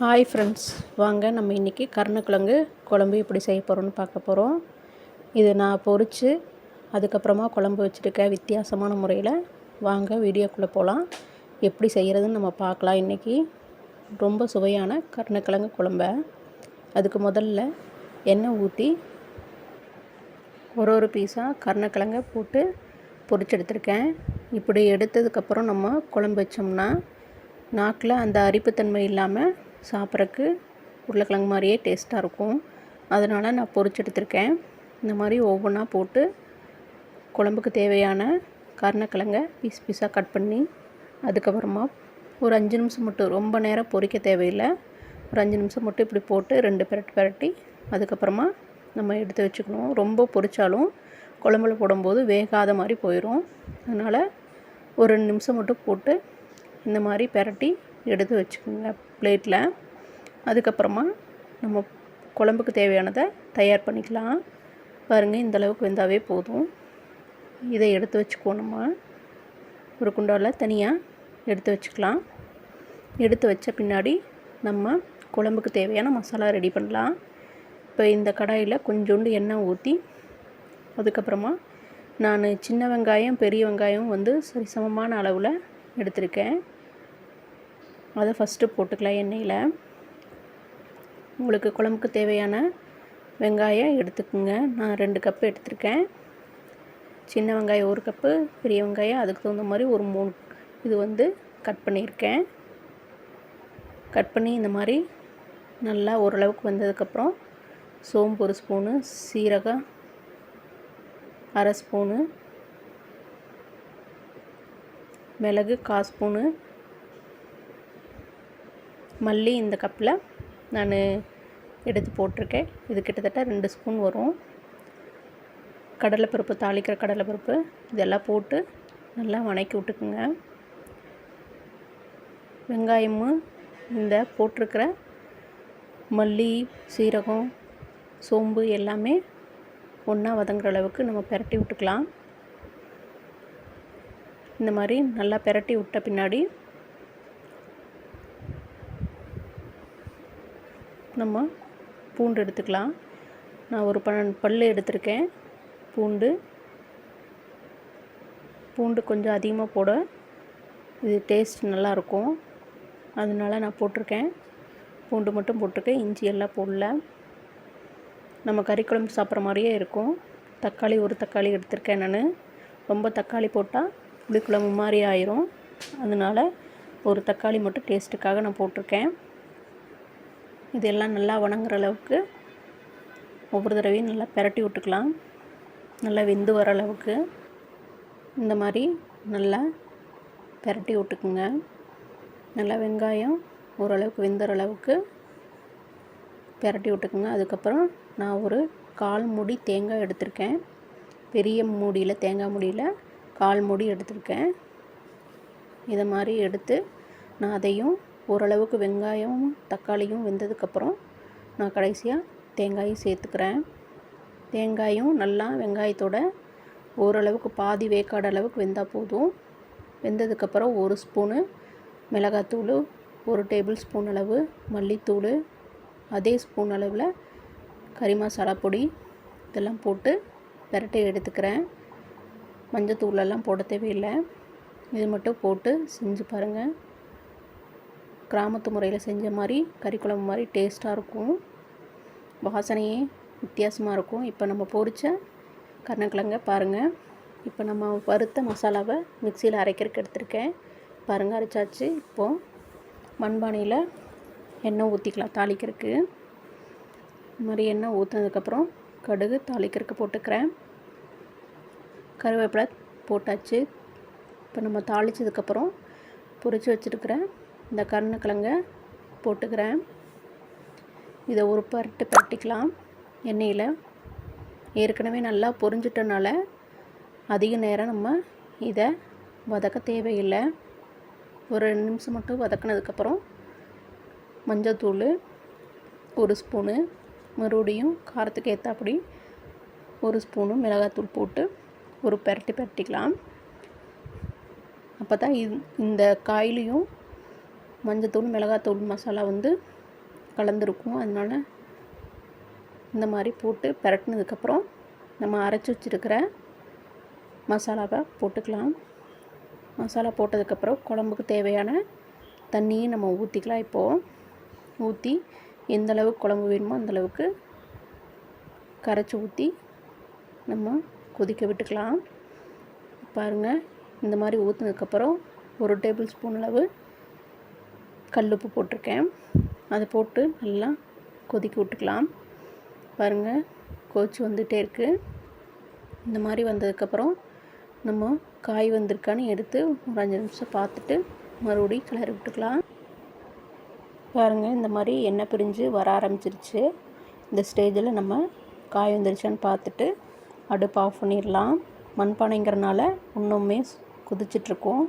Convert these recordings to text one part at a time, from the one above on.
Hi friends, வாங்க நம்ம இன்றைக்கி கருணக்கிழங்கு குழம்பு எப்படி செய்ய போகிறோன்னு பார்க்க போகிறோம். இது நான் பொரித்து அதுக்கப்புறமா குழம்பு வச்சுருக்கேன் வித்தியாசமான முறையில். வாங்க வீடியோக்குள்ளே போகலாம். எப்படி செய்கிறதுன்னு நம்ம பார்க்கலாம். இன்றைக்கி ரொம்ப சுவையான கருணக்கிழங்கு குழம்ப. அதுக்கு முதல்ல எண்ணெய் ஊற்றி ஒரு பீஸாக கருணக்கிழங்கை போட்டு பொரிச்சு எடுத்துருக்கேன். இப்படி எடுத்ததுக்கப்புறம் நம்ம குழம்பு வச்சோம்னா நாக்கில் அந்த அரிப்புத்தன்மை இல்லாமல் சாப்பிட்றக்கு உருளைக்கிழங்கு மாதிரியே டேஸ்ட்டாக இருக்கும். அதனால் நான் பொரிச்சு எடுத்திருக்கேன். இந்த மாதிரி ஒவ்வொன்றா போட்டு குழம்புக்கு தேவையான கருணக்கிழங்கை பீஸ் பீஸாக கட் பண்ணி அதுக்கப்புறமா ஒரு 5 நிமிஷம் மட்டும், ரொம்ப நேரம் பொரிக்க தேவையில்லை, ஒரு 5 நிமிஷம் மட்டும் இப்படி போட்டு 2 பிரட்டி அதுக்கப்புறமா நம்ம எடுத்து வச்சுக்கணும். ரொம்ப பொரித்தாலும் குழம்புல போடும்போது வேகாத மாதிரி போயிடும். அதனால் ஒரு 2 நிமிஷம் மட்டும் போட்டு இந்த மாதிரி பிரட்டி எடுத்து வச்சுக்கோங்க பிளேட்டில். அதுக்கப்புறமா நம்ம குழம்புக்கு தேவையானதை தயார் பண்ணிக்கலாம். பாருங்கள், இந்தளவுக்கு வெந்தாவே போதும். இதை எடுத்து வச்சுக்குவோம். நம்ம ஒரு குண்டாவில் தனியாக எடுத்து வச்சுக்கலாம். எடுத்து வச்ச பின்னாடி நம்ம குழம்புக்கு தேவையான மசாலா ரெடி பண்ணலாம். இப்போ இந்த கடாயில் கொஞ்சோண்டு எண்ணெய் ஊற்றி அதுக்கப்புறமா நான் சின்ன வெங்காயம் பெரிய வெங்காயம் சரிசமமான அளவில் எடுத்திருக்கேன். அதை ஃபஸ்ட்டு போட்டுக்கலாம் எண்ணெயில். உங்களுக்கு குழம்புக்கு தேவையான வெங்காயம் எடுத்துக்கோங்க. நான் 2 கப்பு எடுத்திருக்கேன். சின்ன வெங்காயம் 1 கப்பு, பெரிய வெங்காயம் அதுக்கு தகுந்த மாதிரி ஒரு 3 இது கட் பண்ணியிருக்கேன். கட் பண்ணி இந்த மாதிரி நல்லா ஓரளவுக்கு வந்ததுக்கப்புறம் சோம்பு 1 ஸ்பூனு, சீரகம் 1/2 ஸ்பூனு, மிளகு 1/4 ஸ்பூனு, மல்லி இந்த கப்பில் நான் எடுத்து போட்டிருக்கேன். இது கிட்டத்தட்ட 2 ஸ்பூன் வரும். கடலைப்பருப்பு, தாளிக்கிற கடலைப்பருப்பு இதெல்லாம் போட்டு நல்லா வணக்கி விட்டுக்குங்க. வெங்காயமும் இந்த போட்டிருக்கிற மல்லி, சீரகம், சோம்பு எல்லாமே ஒன்றா வதங்குற அளவுக்கு நம்ம பிரட்டி விட்டுக்கலாம். இந்த மாதிரி நல்லா பிரட்டி விட்ட பின்னாடி நம்ம பூண்டு எடுத்துக்கலாம். நான் ஒரு 12 பல் எடுத்திருக்கேன். பூண்டு கொஞ்சம் அதிகமாக போட இது டேஸ்ட் நல்லாயிருக்கும். அதனால நான் போட்டிருக்கேன். பூண்டு மட்டும் போட்டிருக்கேன், இஞ்சி எல்லாம் போடல. நம்ம கறி குழம்பு சாப்பிட்ற மாதிரியே இருக்கும். தக்காளி ஒரு தக்காளி எடுத்திருக்கேன் நான். ரொம்ப தக்காளி போட்டால் புளிக்குழம்பு மாதிரி ஆயிரும். அதனால் ஒரு தக்காளி மட்டும் டேஸ்ட்டுக்காக நான் போட்டிருக்கேன். இதெல்லாம் நல்லா வணங்குற அளவுக்கு ஒவ்வொரு தடவையும் நல்லா பிரட்டி விட்டுக்கலாம். நல்லா வெந்து வர அளவுக்கு இந்த மாதிரி நல்லா பிரட்டி விட்டுக்குங்க. நல்லா வெங்காயம் ஓரளவுக்கு வெந்துற அளவுக்கு பிரட்டி விட்டுக்குங்க. அதுக்கப்புறம் நான் ஒரு 1/4 மூடி தேங்காய் எடுத்திருக்கேன். பெரிய மூடியில், தேங்காய் மூடியில் 1/4 மூடி எடுத்திருக்கேன். இதை மாதிரி எடுத்து நான் அதையும் ஓரளவுக்கு வெங்காயம் தக்காளியும் வெந்ததுக்கப்புறம் நான் கடைசியாக தேங்காயும் சேர்த்துக்கிறேன். தேங்காயும் நல்லா வெங்காயத்தோட ஓரளவுக்கு பாதி வேக்காடு அளவுக்கு வெந்தால் போதும். வெந்ததுக்கப்புறம் 1 ஸ்பூனு மிளகாத்தூள், 1 டேபிள் ஸ்பூன் அளவு மல்லித்தூள், அதே ஸ்பூன் அளவில் கறி மசாலா பொடி இதெல்லாம் போட்டு பிரட்டி எடுத்துக்கிறேன். மஞ்சத்தூளெல்லாம் போட தேவையில்லை. இது மட்டும் போட்டு செஞ்சு பாருங்கள். கிராமத்து முறையில் செஞ்ச மாதிரி கறி குழம்பு மாதிரி டேஸ்ட்டாக இருக்கும். வாசனையே வித்தியாசமாக இருக்கும். இப்போ நம்ம பொரித்த கருணக்கிழங்க பாருங்கள். இப்போ நம்ம வறுத்த மசாலாவை மிக்சியில் அரைக்கிறதுக்கு எடுத்திருக்கேன். பாருங்கள், அரைச்சாச்சு. இப்போது மண்பானையில் எண்ணெய் ஊற்றிக்கலாம் தாளிக்கிறதுக்கு. இந்த மாதிரி எண்ணெய் ஊற்றினதுக்கப்புறம் கடுகு தாளிக்கிறதுக்கு போட்டுக்கிறேன். கருவேப்பிலை போட்டாச்சு. இப்போ நம்ம தாளித்ததுக்கப்புறம் பொரித்து வச்சுருக்கிற இந்த கருணக்கிழங்க போட்டுக்கிறேன். இதை ஒரு பிரட்டிக்கலாம் எண்ணெயில். ஏற்கனவே நல்லா பொரிஞ்சிட்டனால அதிக நேரம் நம்ம இதை வதக்க தேவையில்லை. ஒரு 2 நிமிஷம் மட்டும் வதக்கினதுக்கப்புறம் மஞ்சத்தூள் 1 ஸ்பூனு, மறுபடியும் காரத்துக்கு ஏற்றாப்படி 1 ஸ்பூனு மிளகாத்தூள் போட்டு ஒரு பிரட்டிக்கலாம். அப்போ தான் இந்த காயிலையும் மஞ்சத்தூள் மிளகாத்தூள் மசாலா கலந்துருக்கும். அதனால் இந்த மாதிரி போட்டு பிரட்டினதுக்கப்புறம் நம்ம அரைச்சி வச்சுருக்கிற மசாலாவை போட்டுக்கலாம். மசாலா போட்டதுக்கப்புறம் குழம்புக்கு தேவையான தண்ணியை நம்ம ஊற்றிக்கலாம். இப்போது ஊற்றி எந்தளவுக்கு குழம்பு வேணுமோ அந்தளவுக்கு கரைச்சி ஊற்றி நம்ம கொதிக்க விட்டுக்கலாம். பாருங்கள், இந்த மாதிரி ஊற்றினதுக்கப்புறம் 1 டேபிள் ஸ்பூன் அளவு கல்லுப்பு போட்டிருக்கேன். அதை போட்டு நல்லா கொதிக்க விட்டுக்கலாம். பாருங்கள், கொதிச்சு வந்துகிட்டே இருக்குது. இந்த மாதிரி வந்ததுக்கப்புறம் நம்ம காய் வந்திருக்கான்னு எடுத்து ஒரு 5 நிமிஷம் பார்த்துட்டு மறுபடியும் கிளறி விட்டுக்கலாம். பாருங்கள், இந்த மாதிரி எண்ணெய் பிரிஞ்சு வர ஆரம்பிச்சிருச்சு. இந்த ஸ்டேஜில் நம்ம காய் வந்துருச்சான்னு பார்த்துட்டு அடுப்பு ஆஃப் பண்ணிடலாம். மண்பானைங்கிறனால இன்னுமே கொதிச்சிட்ருக்கோம்.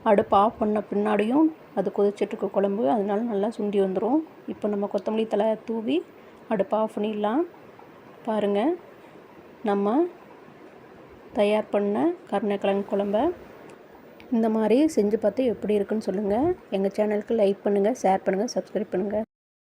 அடுப்பு ஆஃப் பண்ண பின்னாடியும் அது கொதிச்சிட்ருக்க குழம்பு, அதனால நல்லா சுண்டி வந்துடும். இப்போ நம்ம கொத்தமல்லி தழை தூவி அடுப்பு ஆஃப் பண்ணிடலாம். பாருங்கள், நம்ம தயார் பண்ண கருணைக்கிழங்கு குழம்ப இந்த மாதிரி செஞ்சு பார்த்து எப்படி இருக்குன்னு சொல்லுங்கள். எங்கள் சேனலுக்கு லைக் பண்ணுங்கள், ஷேர் பண்ணுங்கள், சப்ஸ்கிரைப் பண்ணுங்கள்.